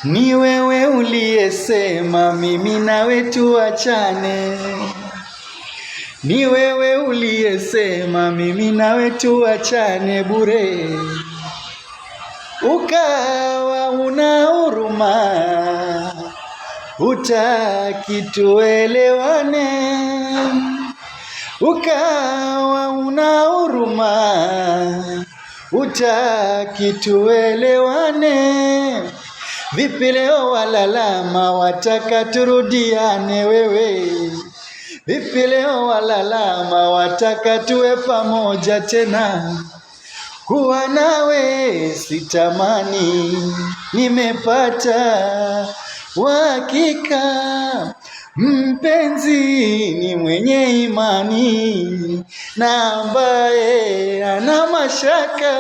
Ni wewe uliyesema mimi nawe tuachane. Ni wewe uliyesema mimi nawe tuachane bure. Ukawa una huruma, hutaki tuelewane. Ukawa una huruma, hutaki tuelewane. Vipi leo walalama, wataka turudiane wewe? Vipi leo walalama, wataka tuwe pamoja tena? Kuwa nawe sitamani, nimepata uhakika. Mpenzi ni mwenye imani na ambaye ana mashaka.